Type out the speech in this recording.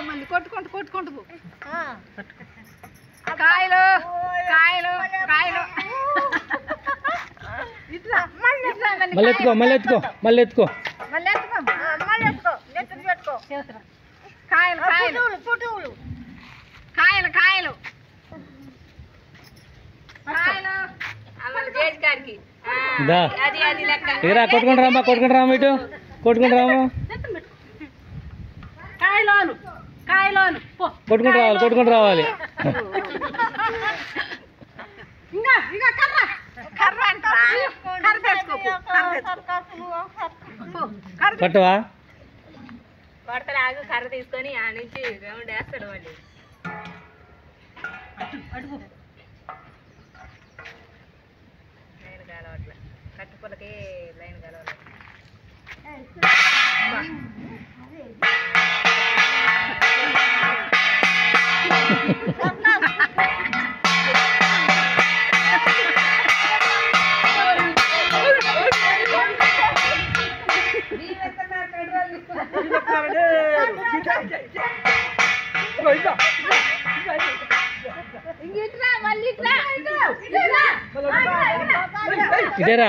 మళ్ళీ కొట్టుకుంటూ కొట్టుకుంటూ కాయలు కాయలు కాయలు మళ్ళీ ఎత్తుకో మళ్ళీ ఎత్తుకో మళ్ళీ ఎత్తుకో మళ్ళీ ఎత్తుకో మళ్ళీ ఎత్తుకో నెత్తులు పెట్టుకో కాయలు కాయలు పుట్టువులు కాయలు కాయలు కాయలు ఇరా కొట్టుకుంటు రామ్మా కొట్టుకుంటు రామ్మ ఇటు కొట్టుకుంటు రాము కాయలోను కాయలోను కొట్టుకుంటు రావాలి కొట్టుకుంటు రావాలి ఇంకా ఇంకా కర్ర కర్ర అంట కర్ర తెచ్చుకో పట్టువా కొడతలు ఆగు కర్ర తీసుకొని ఆ నుంచి రౌండ్ వేస్తాడు వాళ్ళు లైన్ కాలవట్ల కట్టుపులకి లైన్ కాలవాలి మళ్ళీ ఇదేరా